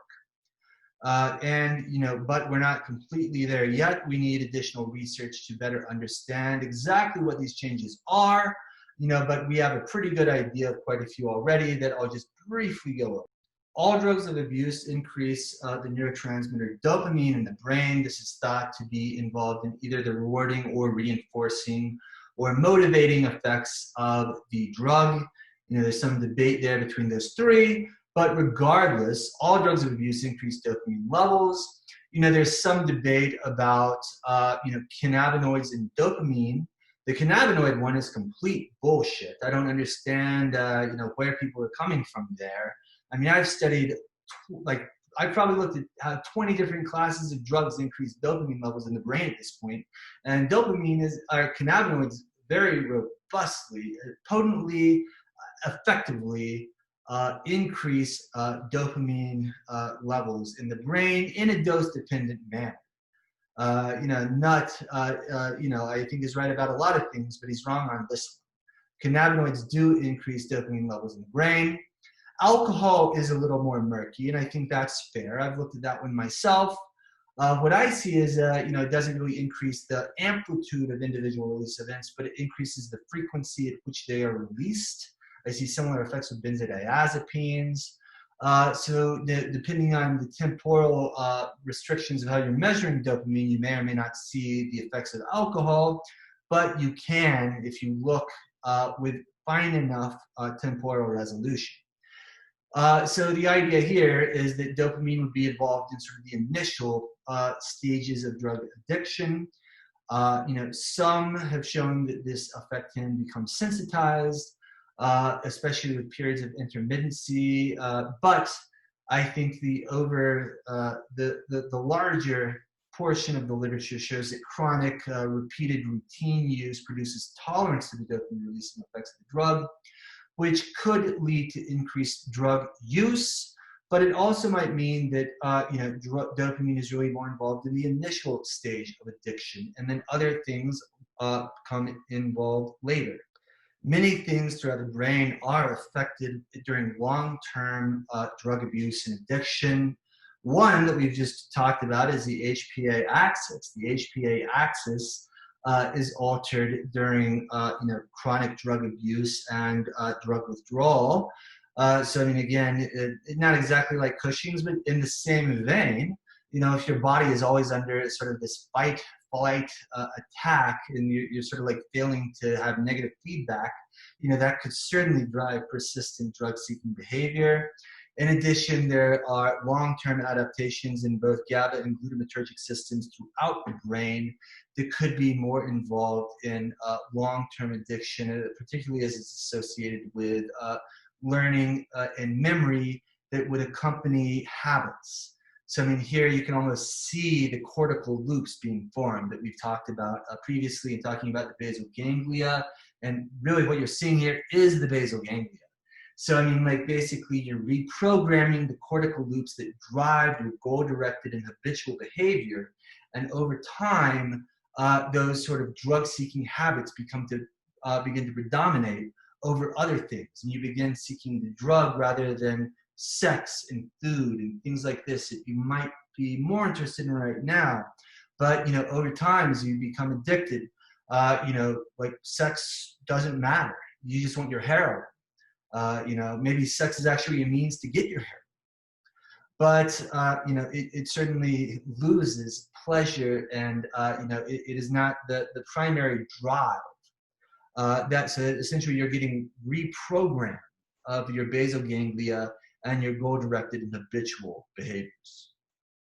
But we're not completely there yet. We need additional research to better understand exactly what these changes are. But we have a pretty good idea of quite a few already that I'll just briefly go over. All drugs of abuse increase the neurotransmitter dopamine in the brain. This is thought to be involved in either the rewarding or reinforcing or motivating effects of the drug. There's some debate there between those three, but regardless, all drugs of abuse increase dopamine levels. There's some debate about, cannabinoids and dopamine. The cannabinoid one is complete bullshit. I don't understand, where people are coming from there. I mean, I've studied, I probably looked at how 20 different classes of drugs increase dopamine levels in the brain at this point. And dopamine cannabinoids very robustly, potently, effectively increase dopamine levels in the brain in a dose-dependent manner. Nutt, I think is right about a lot of things, but he's wrong on this one. Cannabinoids do increase dopamine levels in the brain. Alcohol is a little more murky, and I think that's fair. I've looked at that one myself. What I see is, it doesn't really increase the amplitude of individual release events, but it increases the frequency at which they are released. I see similar effects with benzodiazepines. Depending on the temporal restrictions of how you're measuring dopamine, you may or may not see the effects of alcohol, but you can if you look with fine enough temporal resolution. So the idea here is that dopamine would be involved in sort of the initial stages of drug addiction. Some have shown that this effect can become sensitized, especially with periods of intermittency. But I think the larger portion of the literature shows that chronic, repeated routine use produces tolerance to the dopamine releasing effects of the drug, which could lead to increased drug use, but it also might mean that dopamine is really more involved in the initial stage of addiction, and then other things come involved later. Many things throughout the brain are affected during long-term drug abuse and addiction. One that we've just talked about is the HPA axis. The HPA axis is altered during chronic drug abuse and drug withdrawal. Again, not exactly like Cushing's, but in the same vein, if your body is always under sort of this fight, flight attack, and you're sort of like failing to have negative feedback, that could certainly drive persistent drug-seeking behavior. In addition, there are long-term adaptations in both GABA and glutamatergic systems throughout the brain that could be more involved in long-term addiction, particularly as it's associated with learning and memory that would accompany habits. So, here you can almost see the cortical loops being formed that we've talked about previously in talking about the basal ganglia. And really what you're seeing here is the basal ganglia. So, basically you're reprogramming the cortical loops that drive your goal-directed and habitual behavior. And over time, those sort of drug-seeking habits begin to predominate over other things. And you begin seeking the drug rather than sex and food and things like this that you might be more interested in right now. But, over time, as you become addicted, like sex doesn't matter. You just want your heroin. Maybe sex is actually a means to get your hair. But, it certainly loses pleasure, and, it is not the primary drive. So essentially you're getting reprogrammed of your basal ganglia and your goal-directed and habitual behaviors.